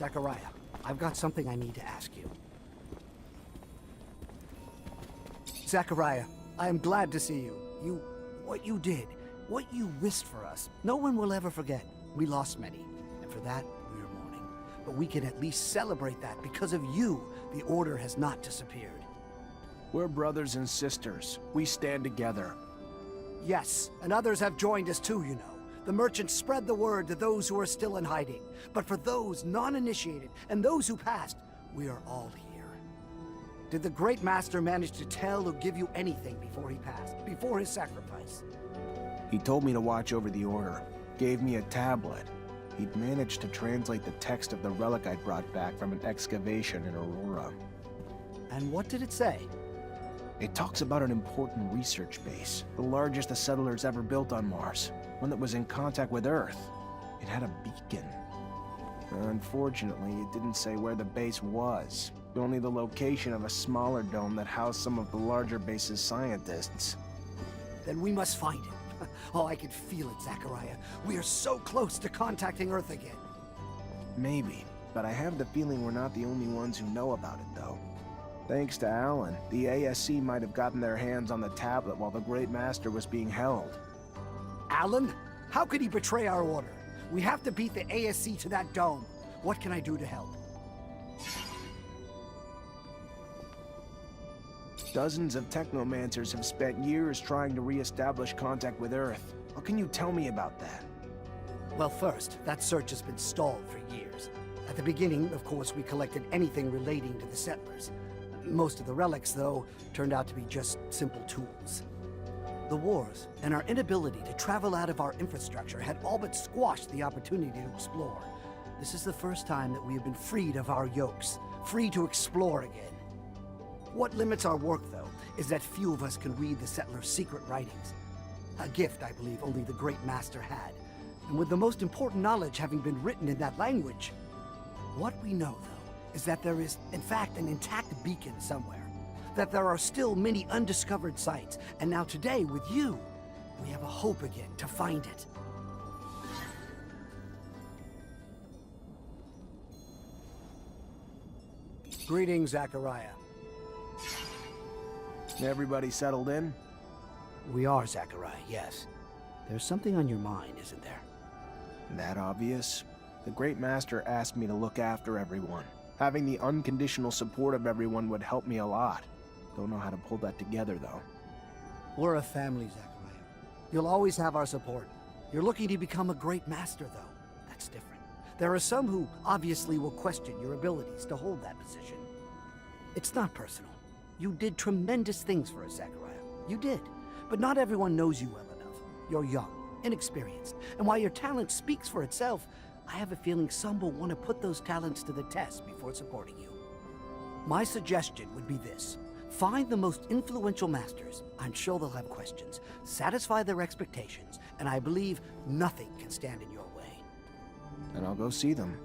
Zachariah, I've got something I need to ask you. Zachariah, I am glad to see you. What you did, what you risked for us, no one will ever forget. We lost many, and for that, we are mourning. But we can at least celebrate that because of you, the Order has not disappeared. We're brothers and sisters. We stand together. Yes, and others have joined us too, you know. The merchants spread the word to those who are still in hiding. But for those non-initiated and those who passed, we are all here. Did the Great Master manage to tell or give you anything before he passed, before his sacrifice? He told me to watch over the Order. Gave me a tablet. He'd managed to translate the text of the relic I'd brought back from an excavation in Aurora. And what did it say? It talks about an important research base, the largest the settlers ever built on Mars, one that was in contact with Earth. It had a beacon. Unfortunately, it didn't say where the base was, only the location of a smaller dome that housed some of the larger base's scientists. Then we must find it. Oh, I can feel it, Zachariah. We are so close to contacting Earth again. Maybe, but I have the feeling we're not the only ones who know about it, though. Thanks to Alan, the ASC might have gotten their hands on the tablet while the Great Master was being held. Alan? How could he betray our order? We have to beat the ASC to that dome. What can I do to help? Dozens of Technomancers have spent years trying to re-establish contact with Earth. What can you tell me about that? Well, first, that search has been stalled for years. At the beginning, of course, we collected anything relating to the settlers. Most of the relics, though, turned out to be just simple tools. The wars and our inability to travel out of our infrastructure had all but squashed the opportunity to explore. This is the first time that we have been freed of our yokes, free to explore again. What limits our work, though, is that few of us can read the settlers' secret writings. A gift, I believe, only the Great Master had. And with the most important knowledge having been written in that language, what we know, though, is that there is, in fact, an intact beacon somewhere. That there are still many undiscovered sites, and now today, with you, we have a hope again to find it. Greetings, Zachariah. Everybody settled in? We are, Zachariah, yes. There's something on your mind, isn't there? That obvious? The Great Master asked me to look after everyone. Having the unconditional support of everyone would help me a lot. Don't know how to pull that together, though. We're a family, Zachariah. You'll always have our support. You're looking to become a Great Master, though. That's different. There are some who obviously will question your abilities to hold that position. It's not personal. You did tremendous things for us, Zachariah. You did. But not everyone knows you well enough. You're young, inexperienced, and while your talent speaks for itself, I have a feeling some will want to put those talents to the test before supporting you. My suggestion would be this. Find the most influential masters. I'm sure they'll have questions. Satisfy their expectations, and I believe nothing can stand in your way. And I'll go see them.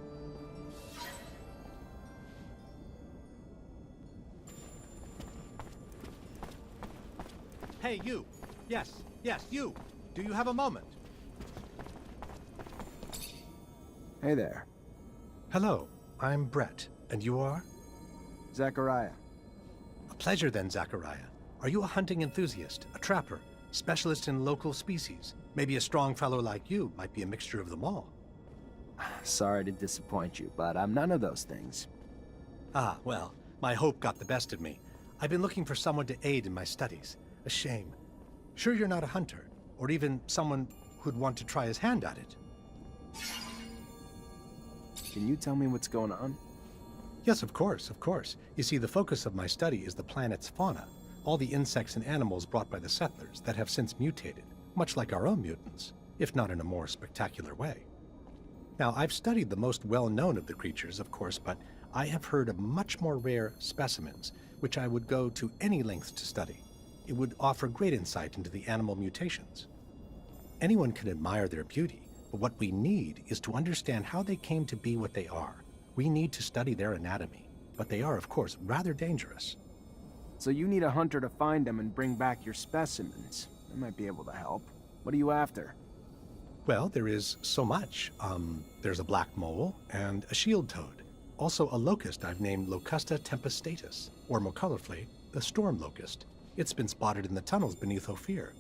Hey, you! Yes, you! Do you have a moment? Hey there. Hello, I'm Brett, and you are? Zachariah. A pleasure then, Zachariah. Are you a hunting enthusiast, a trapper, specialist in local species? Maybe a strong fellow like you might be a mixture of them all. Sorry to disappoint you, but I'm none of those things. Ah, well, my hope got the best of me. I've been looking for someone to aid in my studies. A shame. Sure you're not a hunter, or even someone who'd want to try his hand at it? Can you tell me what's going on? Yes, of course, of course. You see, the focus of my study is the planet's fauna, all the insects and animals brought by the settlers that have since mutated, much like our own mutants, if not in a more spectacular way. Now, I've studied the most well-known of the creatures, of course, but I have heard of much more rare specimens, which I would go to any lengths to study. It would offer great insight into the animal mutations. Anyone can admire their beauty, but what we need is to understand how they came to be what they are. We need to study their anatomy, but they are, of course, rather dangerous. So you need a hunter to find them and bring back your specimens. I might be able to help. What are you after? Well, there is so much. There's a black mole and a shield toad. Also a locust I've named Locusta tempestatus, or more colorfully, the storm locust. It's been spotted in the tunnels beneath Ophir.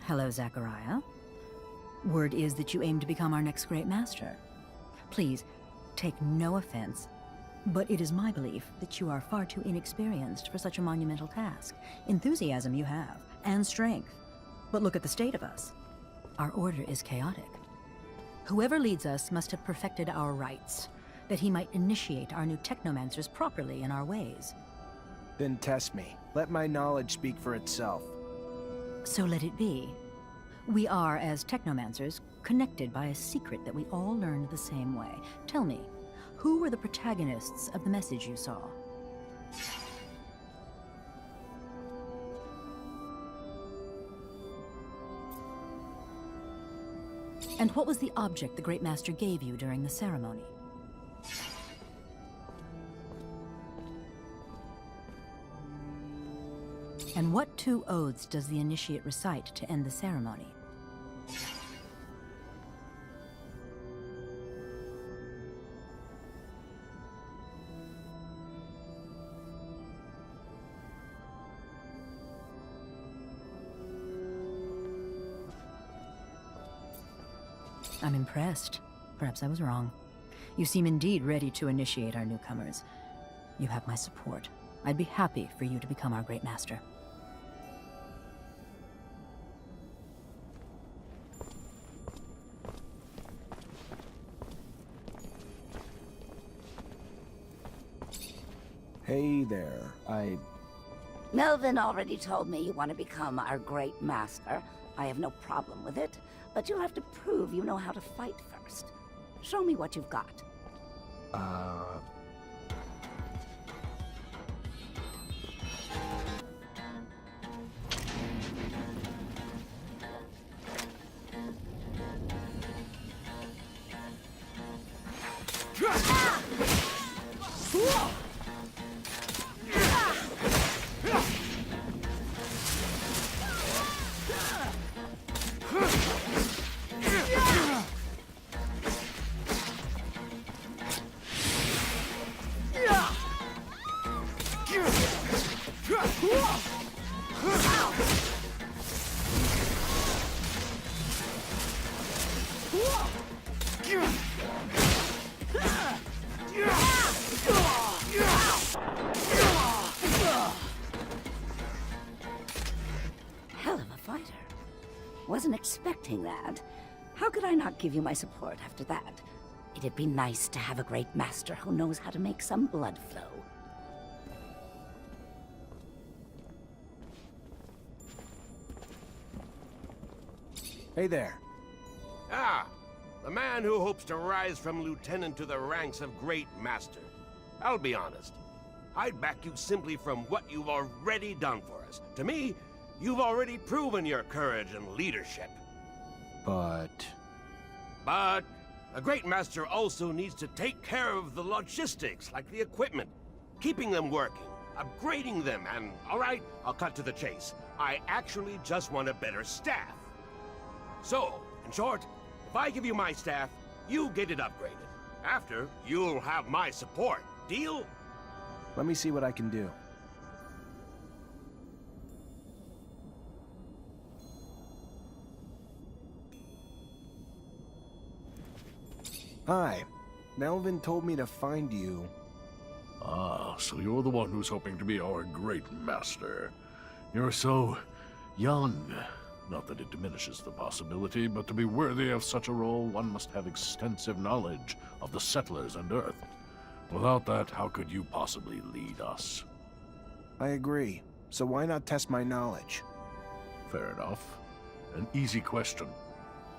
Hello, Zachariah. Word is that you aim to become our next great master. Please, take no offense, but it is my belief that you are far too inexperienced for such a monumental task. Enthusiasm you have, and strength. But look at the state of us. Our order is chaotic. Whoever leads us must have perfected our rites, that he might initiate our new Technomancers properly in our ways. Then test me. Let my knowledge speak for itself. So let it be. We are, as Technomancers, connected by a secret that we all learned the same way. Tell me, who were the protagonists of the message you saw? And what was the object the Great Master gave you during the ceremony? And what two oaths does the initiate recite to end the ceremony? I'm impressed. Perhaps I was wrong. You seem indeed ready to initiate our newcomers. You have my support. I'd be happy for you to become our Great Master. Hey there, Melvin already told me you want to become our great master. I have no problem with it, but you'll have to prove you know how to fight first. Show me what you've got. Hell of a fighter. Wasn't expecting that. How could I not give you my support after that? It'd be nice to have a great master who knows how to make some blood flow. Hey there. Ah, the man who hopes to rise from lieutenant to the ranks of great master. I'll be honest. I'd back you simply from what you've already done for us. To me, you've already proven your courage and leadership. But a great master also needs to take care of the logistics, like the equipment, keeping them working, upgrading them, and all right, I'll cut to the chase. I actually just want a better staff. So, in short, if I give you my staff, you get it upgraded. After, you'll have my support. Deal? let me see what I can do. Hi. Melvin told me to find you. Ah, so you're the one who's hoping to be our great master. You're so young. Not that it diminishes the possibility, but to be worthy of such a role, one must have extensive knowledge of the settlers and Earth. Without that, how could you possibly lead us? I agree. So why not test my knowledge? Fair enough. An easy question.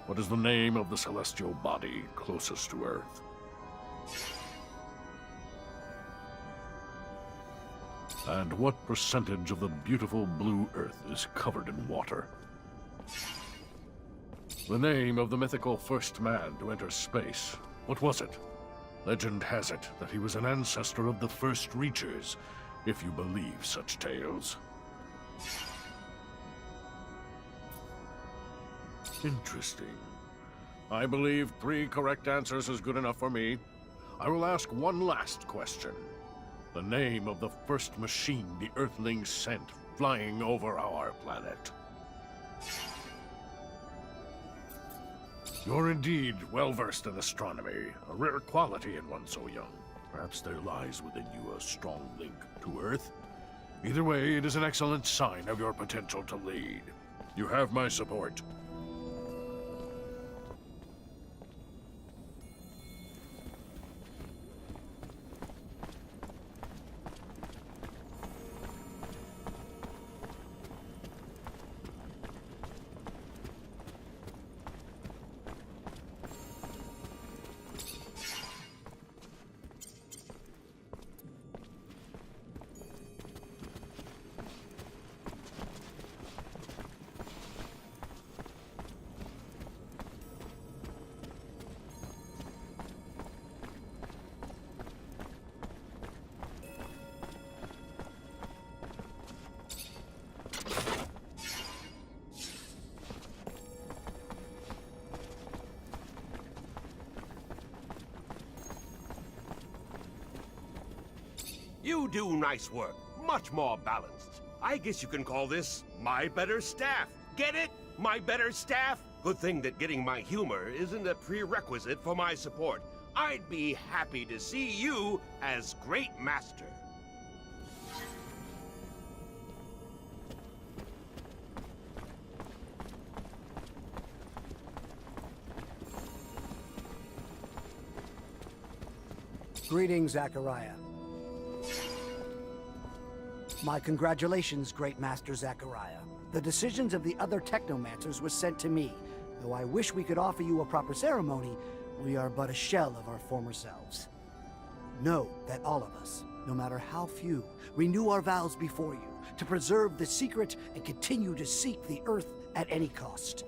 What is the name of the celestial body closest to Earth? And what percentage of the beautiful blue Earth is covered in water? The name of the mythical first man to enter space. What was it? Legend has it that he was an ancestor of the first Reachers, if you believe such tales. Interesting. I believe 3 correct answers is good enough for me. I will ask one last question. The name of the first machine the Earthlings sent flying over our planet. You're indeed well-versed in astronomy, a rare quality in one so young. Perhaps there lies within you a strong link to Earth. Either way, it is an excellent sign of your potential to lead. You have my support. You do nice work. Much more balanced. I guess you can call this my better staff. Get it? My better staff? Good thing that getting my humor isn't a prerequisite for my support. I'd be happy to see you as Great Master. Greetings, Zachariah. My congratulations, Great Master Zachariah. The decisions of the other Technomancers were sent to me. Though I wish we could offer you a proper ceremony, we are but a shell of our former selves. Know that all of us, no matter how few, renew our vows before you to preserve the secret and continue to seek the Earth at any cost.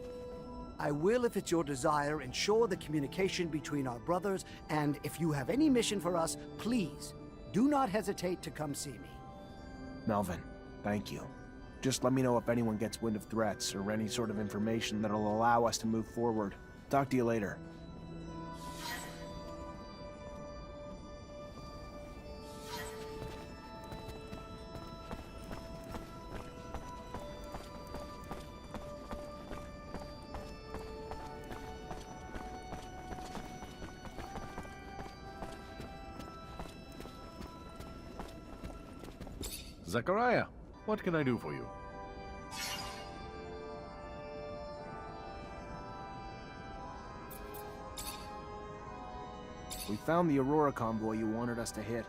I will, if it's your desire, ensure the communication between our brothers, and if you have any mission for us, please, do not hesitate to come see me. Melvin, thank you. Just let me know if anyone gets wind of threats or any sort of information that'll allow us to move forward. Talk to you later. Zachariah, what can I do for you? We found the Aurora convoy you wanted us to hit.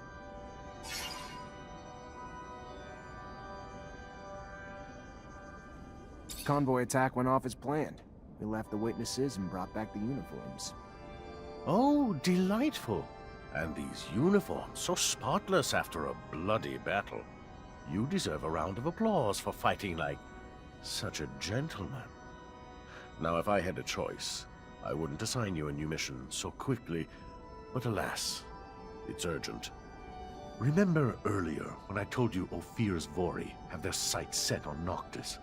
Convoy attack went off as planned. We left the witnesses and brought back the uniforms. Oh, delightful. And these uniforms, so spotless after a bloody battle. You deserve a round of applause for fighting like such a gentleman. Now, if I had a choice, I wouldn't assign you a new mission so quickly, but alas, it's urgent. Remember earlier when I told you Ophir's Vori have their sights set on Noctis?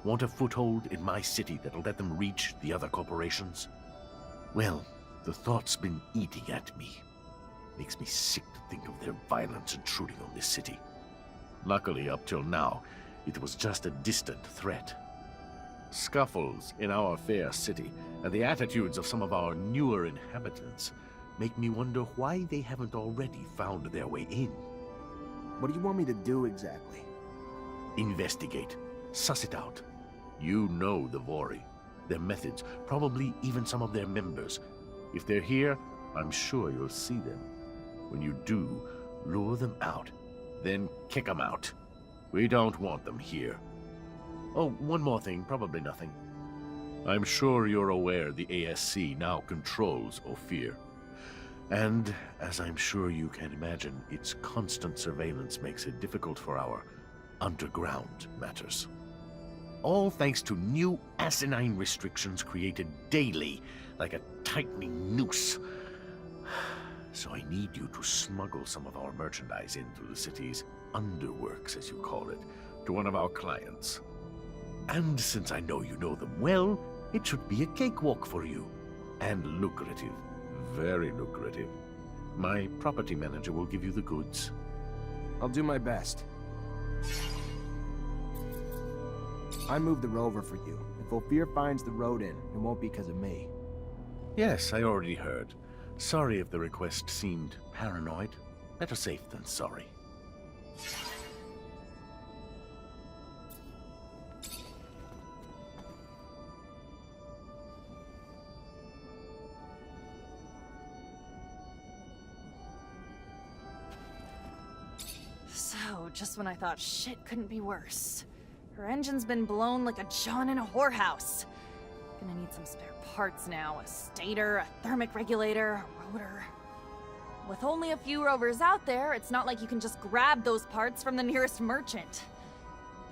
Want a foothold in my city that'll let them reach the other corporations? Well, the thought's been eating at me. Makes me sick to think of their violence intruding on this city. Luckily, up till now, it was just a distant threat. Scuffles in our fair city and the attitudes of some of our newer inhabitants make me wonder why they haven't already found their way in. What do you want me to do exactly? Investigate. Suss it out. You know the Vori, their methods, probably even some of their members. If they're here, I'm sure you'll see them. When you do, lure them out. Then kick them out. We don't want them here. Oh, one more thing, probably nothing. I'm sure you're aware the ASC now controls Ophir. And, as I'm sure you can imagine, its constant surveillance makes it difficult for our underground matters. All thanks to new asinine restrictions created daily, like a tightening noose. So I need you to smuggle some of our merchandise in through the city's underworks, as you call it, to one of our clients. And since I know you know them well, it should be a cakewalk for you. And lucrative. Very lucrative. My property manager will give you the goods. I'll do my best. I moved the rover for you. If Ophir finds the road in, it won't be because of me. Yes, I already heard. Sorry if the request seemed paranoid. Better safe than sorry. So, just when I thought shit couldn't be worse. Her engine's been blown like a John in a whorehouse. Gonna need some spare parts now. A stator, a thermic regulator, a rotor. With only a few rovers out there, it's not like you can just grab those parts from the nearest merchant.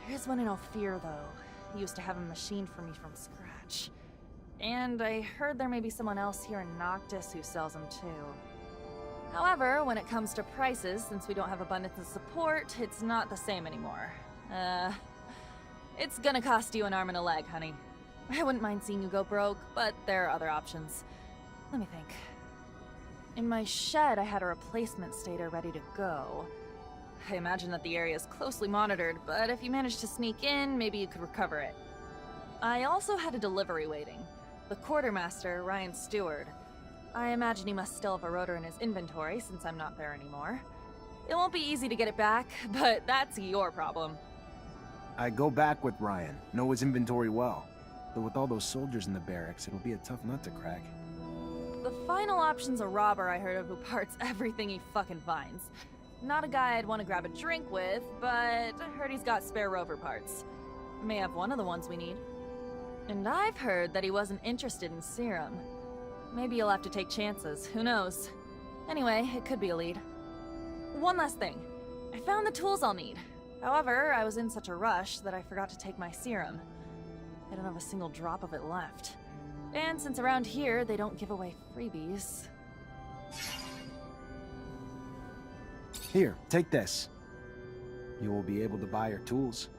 There is one in Ophir, though. He used to have a machine for me from scratch. And I heard there may be someone else here in Noctis who sells them too. However, when it comes to prices, since we don't have abundance of support, it's not the same anymore. It's gonna cost you an arm and a leg, honey. I wouldn't mind seeing you go broke, but there are other options. Let me think. In my shed, I had a replacement stator ready to go. I imagine that the area is closely monitored, but if you manage to sneak in, maybe you could recover it. I also had a delivery waiting. The quartermaster, Ryan Stewart. I imagine he must still have a rotor in his inventory since I'm not there anymore. It won't be easy to get it back, but that's your problem. I go back with Ryan. Know his inventory well. Though with all those soldiers in the barracks, it'll be a tough nut to crack. The final option's a robber I heard of who parts everything he fucking finds. Not a guy I'd want to grab a drink with, but I heard he's got spare rover parts. May have one of the ones we need. And I've heard that he wasn't interested in serum. Maybe you'll have to take chances, who knows? Anyway, it could be a lead. One last thing. I found the tools I'll need. However, I was in such a rush that I forgot to take my serum. I don't have a single drop of it left. And since around here, they don't give away freebies. Here, take this. You will be able to buy your tools.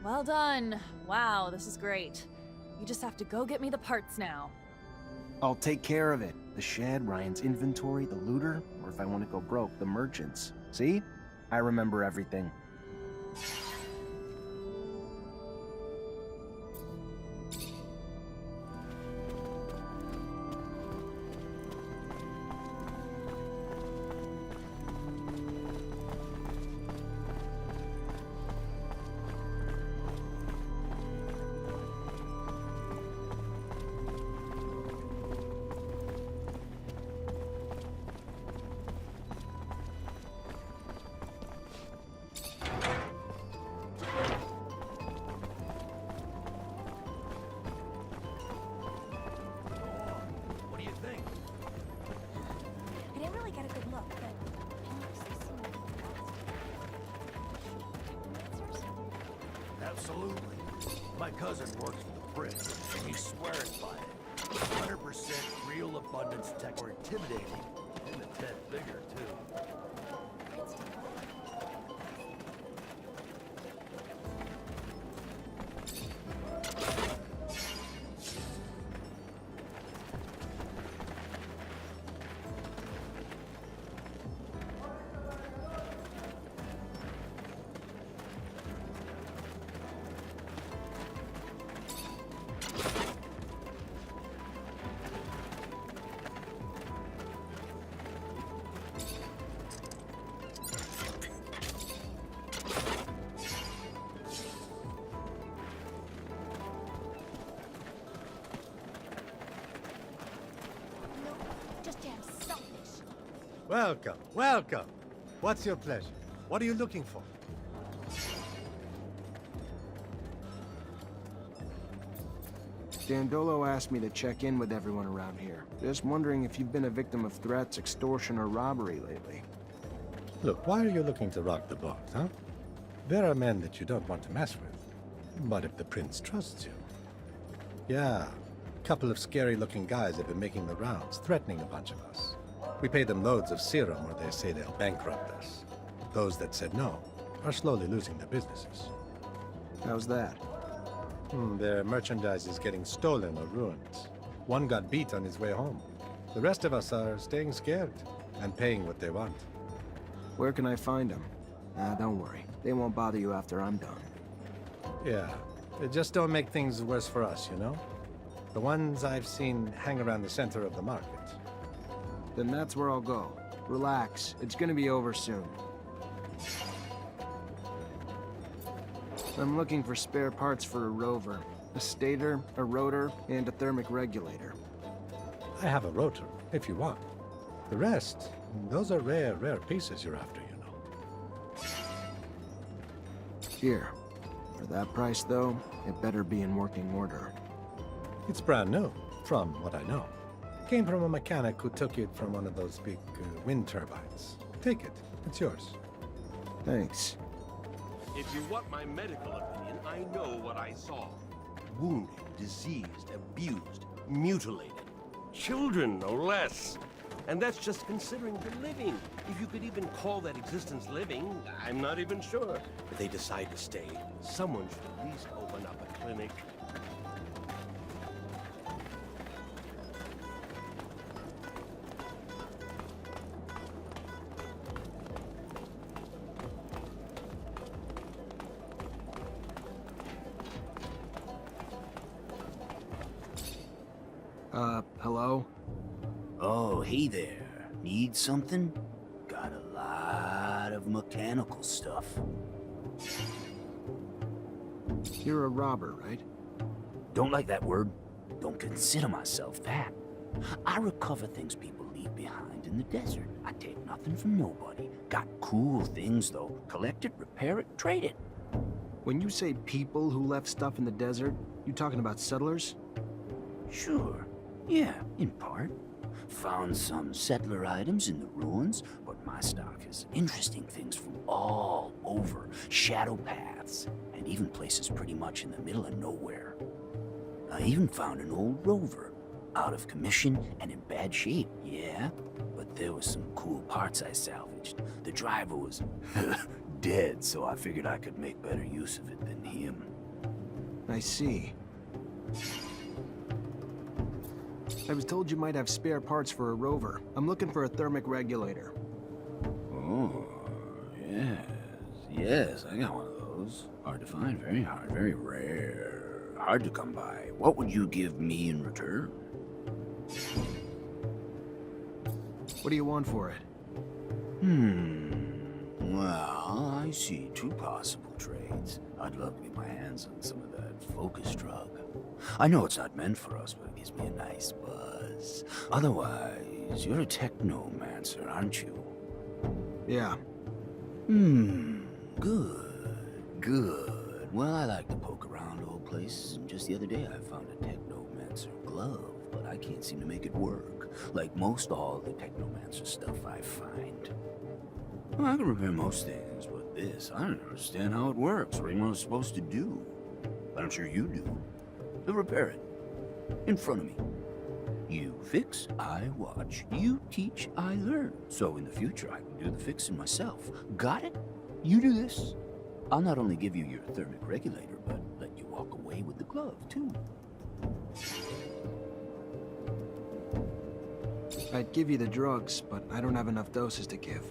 Well done. Wow, this is great. You just have to go get me the parts now. I'll take care of it. The shed, Ryan's inventory, the looter, or if I want to go broke, the merchants. See? I remember everything. Absolutely. My cousin works for the Prince, and he swears by it. 100% real abundance tech, or intimidating, and a 10 figure too. Welcome, welcome. What's your pleasure? What are you looking for? Dandolo asked me to check in with everyone around here. Just wondering if you've been a victim of threats, extortion, or robbery lately. Look, why are you looking to rock the boat, huh? There are men that you don't want to mess with. But if the prince trusts you... Yeah, a couple of scary-looking guys have been making the rounds, threatening a bunch of us. We pay them loads of serum or they say they'll bankrupt us. Those that said no are slowly losing their businesses. How's that? Their merchandise is getting stolen or ruined. One got beat on his way home. The rest of us are staying scared and paying what they want. Where can I find them? Don't worry. They won't bother you after I'm done. Yeah, they just don't make things worse for us, you know? The ones I've seen hang around the center of the market. Then that's where I'll go. Relax. It's gonna be over soon. I'm looking for spare parts for a rover. A stator, a rotor, and a thermic regulator. I have a rotor, if you want. The rest, those are rare pieces you're after, you know. Here. For that price, though, it better be in working order. It's brand new, from what I know. Came from a mechanic who took it from one of those big wind turbines. Take it. It's yours. Thanks. If you want my medical opinion, I know what I saw. Wounded, diseased, abused, mutilated. Children, no less. And that's just considering the living. If you could even call that existence living, I'm not even sure. If they decide to stay, someone should at least open up a clinic. Hello? Oh, hey there. Need something? Got a lot of mechanical stuff. You're a robber, right? Don't like that word. Don't consider myself that. I recover things people leave behind in the desert. I take nothing from nobody. Got cool things, though. Collect it, repair it, trade it. When you say people who left stuff in the desert, you talking about settlers? Sure. Yeah, in part. Found some settler items in the ruins, but my stock is interesting things from all over. Shadow paths, and even places pretty much in the middle of nowhere. I even found an old rover, out of commission and in bad shape, yeah? But there was some cool parts I salvaged. The driver was dead, so I figured I could make better use of it than him. I see. I was told you might have spare parts for a rover. I'm looking for a thermic regulator. Oh, yes, I got one of those. Hard to find, very hard, very rare. Hard to come by. What would you give me in return? What do you want for it? Well, I see two possible trades. I'd love to get my hands on some of that focus drug. I know it's not meant for us, but it gives me a nice buzz. Otherwise, you're a Technomancer, aren't you? Yeah. Good. Well, I like to poke around old places, and just the other day I found a Technomancer glove, but I can't seem to make it work. Like most all the Technomancer stuff I find. Well, I can repair most things, but this, I don't understand how it works, or even what it's supposed to do. But I'm sure you do. To repair it. In front of me. You fix, I watch. You teach, I learn. So in the future, I can do the fixing myself. Got it? You do this. I'll not only give you your thermic regulator, but let you walk away with the glove, too. I'd give you the drugs, but I don't have enough doses to give.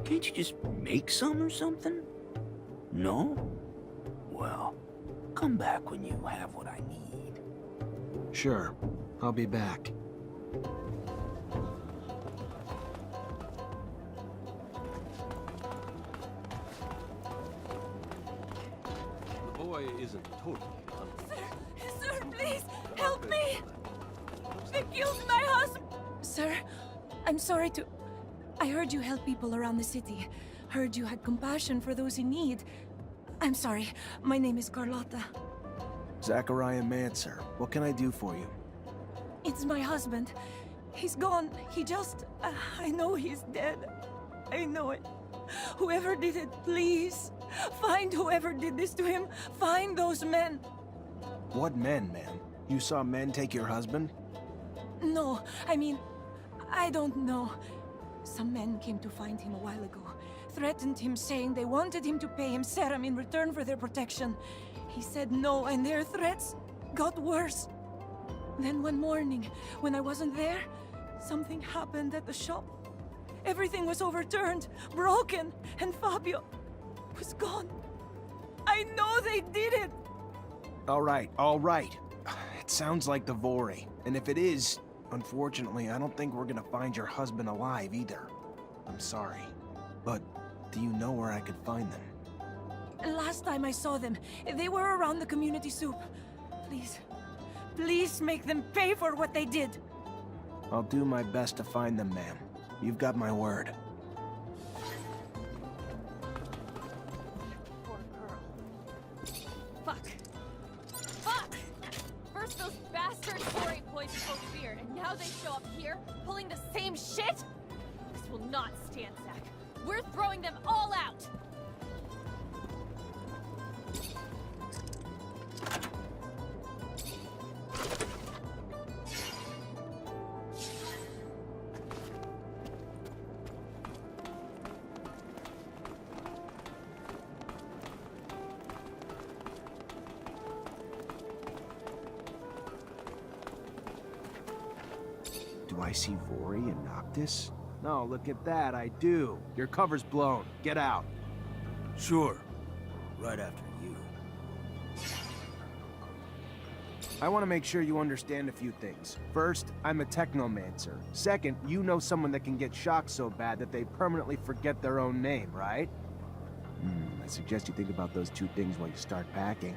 Can't you just make some or something? No? Well, come back when you have what I need. Sure. I'll be back. The boy isn't totally Sir, please, help me! They killed my husband! Sir, I'm sorry to... I heard you help people around the city. Heard you had compassion for those in need. I'm sorry. My name is Carlotta. Zachariah Mancer. What can I do for you? It's my husband. He's gone. He just... I know he's dead. I know it. Whoever did it, please. Find whoever did this to him. Find those men. What men, ma'am? You saw men take your husband? No, I mean... I don't know. Some men came to find him a while ago. Threatened him, saying they wanted him to pay him serum in return for their protection. He said no, and their threats got worse. Then one morning, when I wasn't there, something happened at the shop. Everything was overturned, broken, and Fabio was gone. I know they did it! All right, all right. It sounds like the Vori. And if it is, unfortunately, I don't think we're gonna find your husband alive either. I'm sorry. But do you know where I could find them? Last time I saw them, they were around the community soup. Please, please make them pay for what they did. I'll do my best to find them, ma'am. You've got my word. Poor girl. Fuck. Fuck! First those bastards Tory poisoned Ophir, and now they show up here, pulling the same shit? This will not stand, Zach. We're throwing them all out! Do I see Vori and Noctis? No, look at that, I do. Your cover's blown. Get out. Sure. Right after you. I want to make sure you understand a few things. First, I'm a Technomancer. Second, you know someone that can get shocked so bad that they permanently forget their own name, right? I suggest you think about those two things while you start packing.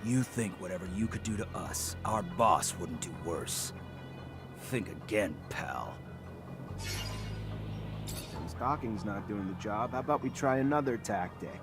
You think whatever you could do to us, our boss wouldn't do worse. Think again, pal. Since talking's not doing the job, how about we try another tactic?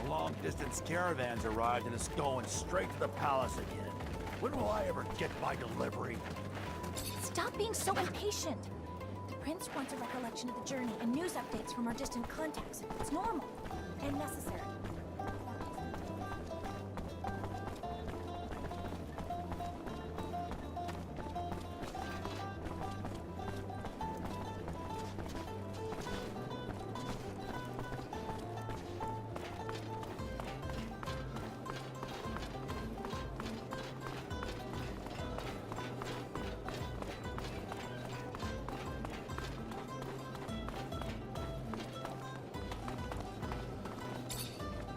Long-distance caravans arrived and it's going straight to the palace again. When will I ever get my delivery? Stop being so impatient. The prince wants a recollection of the journey and news updates from our distant contacts. It's normal and necessary.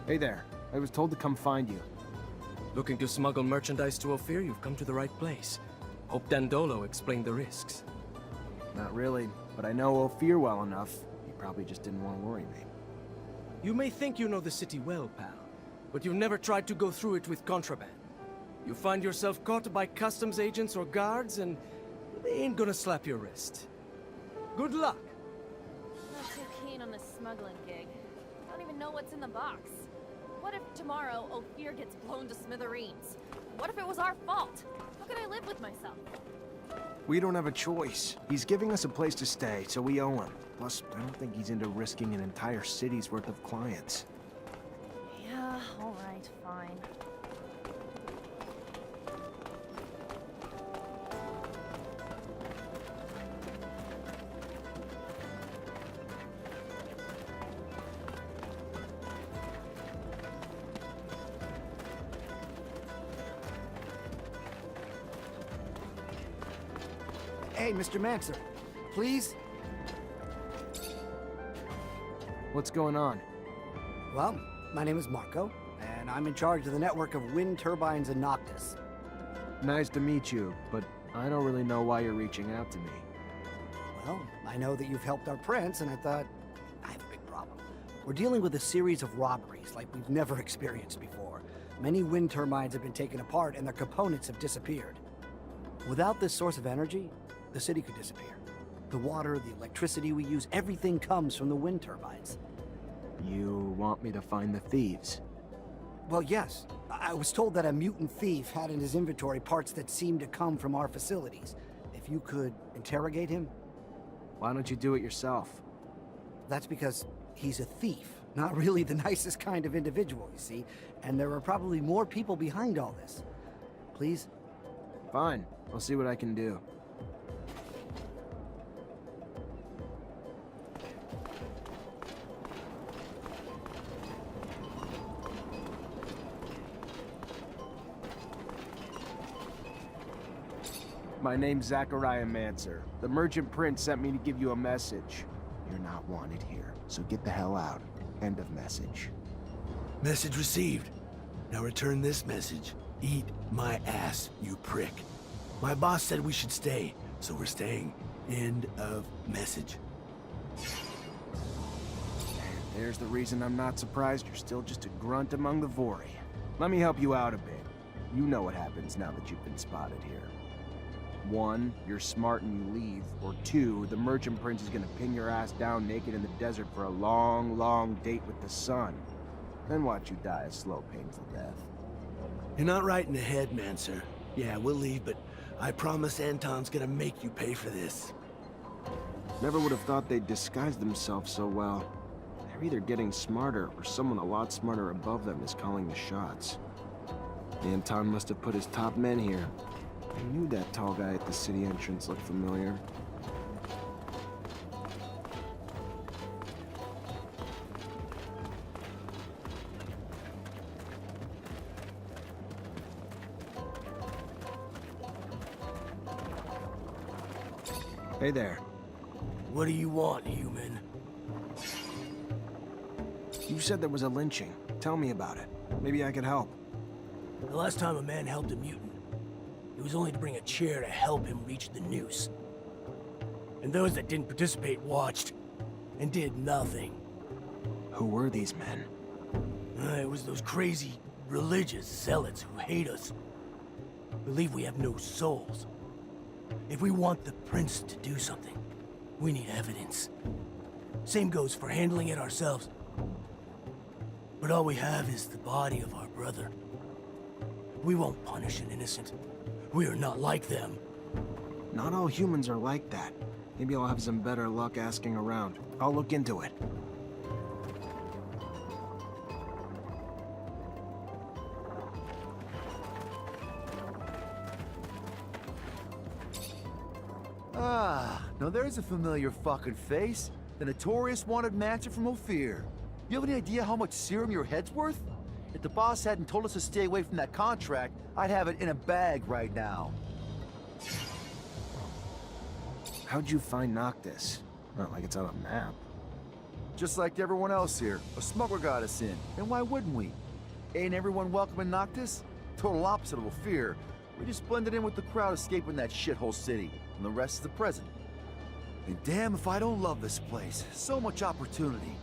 Hey there. I was told to come find you. Looking to smuggle merchandise to Ophir? You've come to the right place. Hope Dandolo explained the risks. Not really, but I know Ophir well enough. He probably just didn't want to worry me. You may think you know the city well, pal, but you've never tried to go through it with contraband. You find yourself caught by customs agents or guards, and they ain't gonna slap your wrist. Good luck! Not too keen on this smuggling gig. I don't even know what's in the box. What if tomorrow Ophir gets blown to smithereens? What if it was our fault? How can I live with myself? We don't have a choice. He's giving us a place to stay, so we owe him. Plus, I don't think he's into risking an entire city's worth of clients. Yeah, alright, fine. Hey, Mr. Mancer, please? What's going on? Well, my name is Marco, and I'm in charge of the network of wind turbines in Noctis. Nice to meet you, but I don't really know why you're reaching out to me. Well, I know that you've helped our prince, and I thought, I have a big problem. We're dealing with a series of robberies like we've never experienced before. Many wind turbines have been taken apart, and their components have disappeared. Without this source of energy, the city could disappear. The water, the electricity we use, everything comes from the wind turbines. You want me to find the thieves? Well, yes. I was told that a mutant thief had in his inventory parts that seemed to come from our facilities. If you could interrogate him? Why don't you do it yourself? That's because he's a thief. Not really the nicest kind of individual, you see. And there are probably more people behind all this. Please? Fine. I'll see what I can do. My name's Zachariah Mancer. The Merchant Prince sent me to give you a message. You're not wanted here, so get the hell out. End of message. Message received. Now return this message. Eat my ass, you prick. My boss said we should stay, so we're staying. End of message. There's the reason I'm not surprised you're still just a grunt among the Vori. Let me help you out a bit. You know what happens now that you've been spotted here. 1, you're smart and you leave. Or 2, the Merchant Prince is gonna pin your ass down naked in the desert for a long, long date with the sun. Then watch you die a slow, painful death. You're not right in the head, Mancer. Yeah, we'll leave, but I promise Anton's gonna make you pay for this. Never would have thought they'd disguise themselves so well. They're either getting smarter, or someone a lot smarter above them is calling the shots. Anton must have put his top men here. I knew that tall guy at the city entrance looked familiar. Hey there. What do you want, human? You said there was a lynching. Tell me about it. Maybe I could help. The last time a man helped a mutant, it was only to bring a chair to help him reach the noose. And those that didn't participate watched and did nothing. Who were these men? It was those crazy religious zealots who hate us. Believe we have no souls. If we want the prince to do something, we need evidence. Same goes for handling it ourselves. But all we have is the body of our brother. We won't punish an innocent. We are not like them. Not all humans are like that. Maybe I'll have some better luck asking around. I'll look into it. Ah, now there's a familiar fucking face. The notorious wanted Mancer from Ophir. You have any idea how much serum your head's worth? If the boss hadn't told us to stay away from that contract, I'd have it in a bag right now. How'd you find Noctis? Not like it's on a map. Just like everyone else here, a smuggler got us in. And why wouldn't we? Ain't everyone welcome in Noctis? Total opposite of Ophir. We just blended in with the crowd escaping that shithole city. And the rest is the present. And damn if I don't love this place. So much opportunity.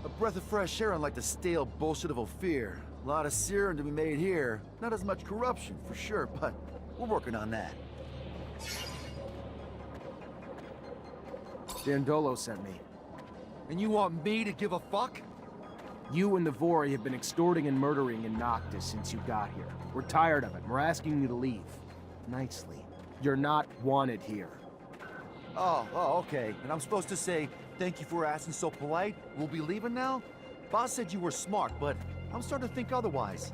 A breath of fresh air unlike the stale bullshit of Ophir. A lot of serum to be made here. Not as much corruption, for sure, but we're working on that. Dandolo sent me. And you want me to give a fuck? You and the Vori have been extorting and murdering in Noctis since you got here. We're tired of it, and we're asking you to leave. Nicely. You're not wanted here. Oh, okay. And I'm supposed to say, thank you for asking so polite? We'll be leaving now? Boss said you were smart, but I'm starting to think otherwise.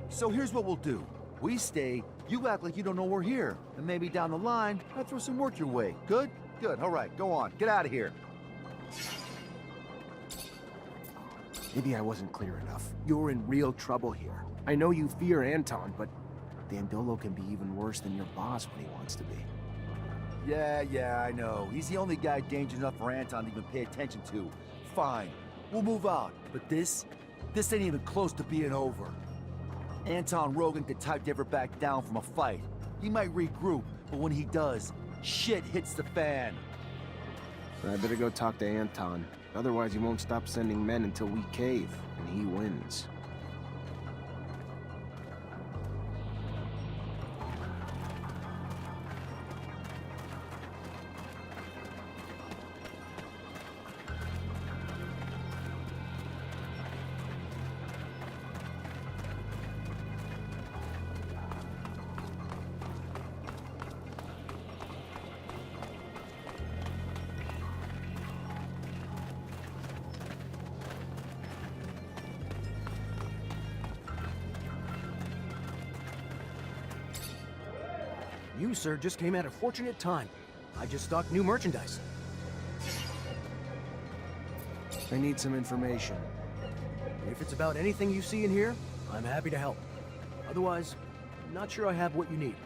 So here's what we'll do. We stay, you act like you don't know we're here, and maybe down the line, I throw some work your way. Good? Good, all right, go on. Get out of here. Maybe I wasn't clear enough. You're in real trouble here. I know you fear Anton, but Dandolo can be even worse than your boss when he wants to be. Yeah, I know. He's the only guy dangerous enough for Anton to even pay attention to. Fine, we'll move out. But this ain't even close to being over. Anton Rogan could type ever back down from a fight. He might regroup, but when he does, shit hits the fan. I better go talk to Anton. Otherwise, he won't stop sending men until we cave, and he wins. You, sir, just came at a fortunate time. I just stocked new merchandise. I need some information. If it's about anything you see in here, I'm happy to help. Otherwise, not sure I have what you need.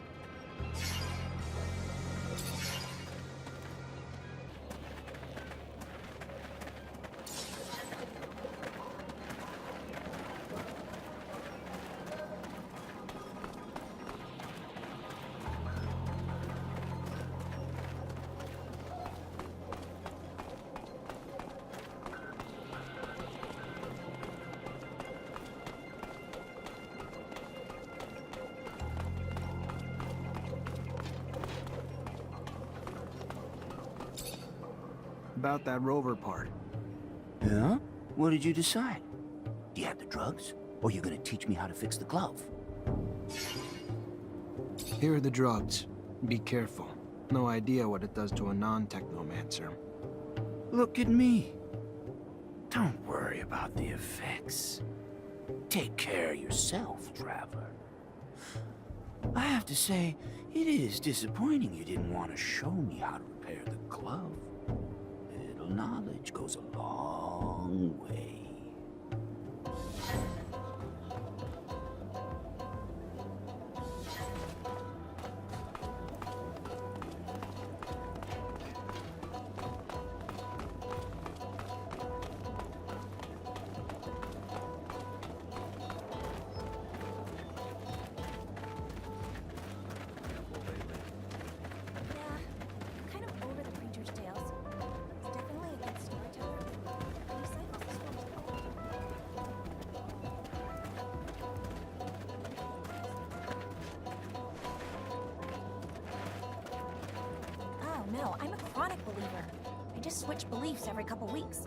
About that rover part. Yeah? What did you decide? Do you have the drugs? Or you gonna teach me how to fix the glove? Here are the drugs. Be careful. No idea what it does to a non-Technomancer. Look at me. Don't worry about the effects. Take care of yourself, traveler. I have to say, it is disappointing you didn't want to show me how to repair the glove. Little knowledge goes a long way. No, I'm a chronic believer. I just switch beliefs every couple weeks.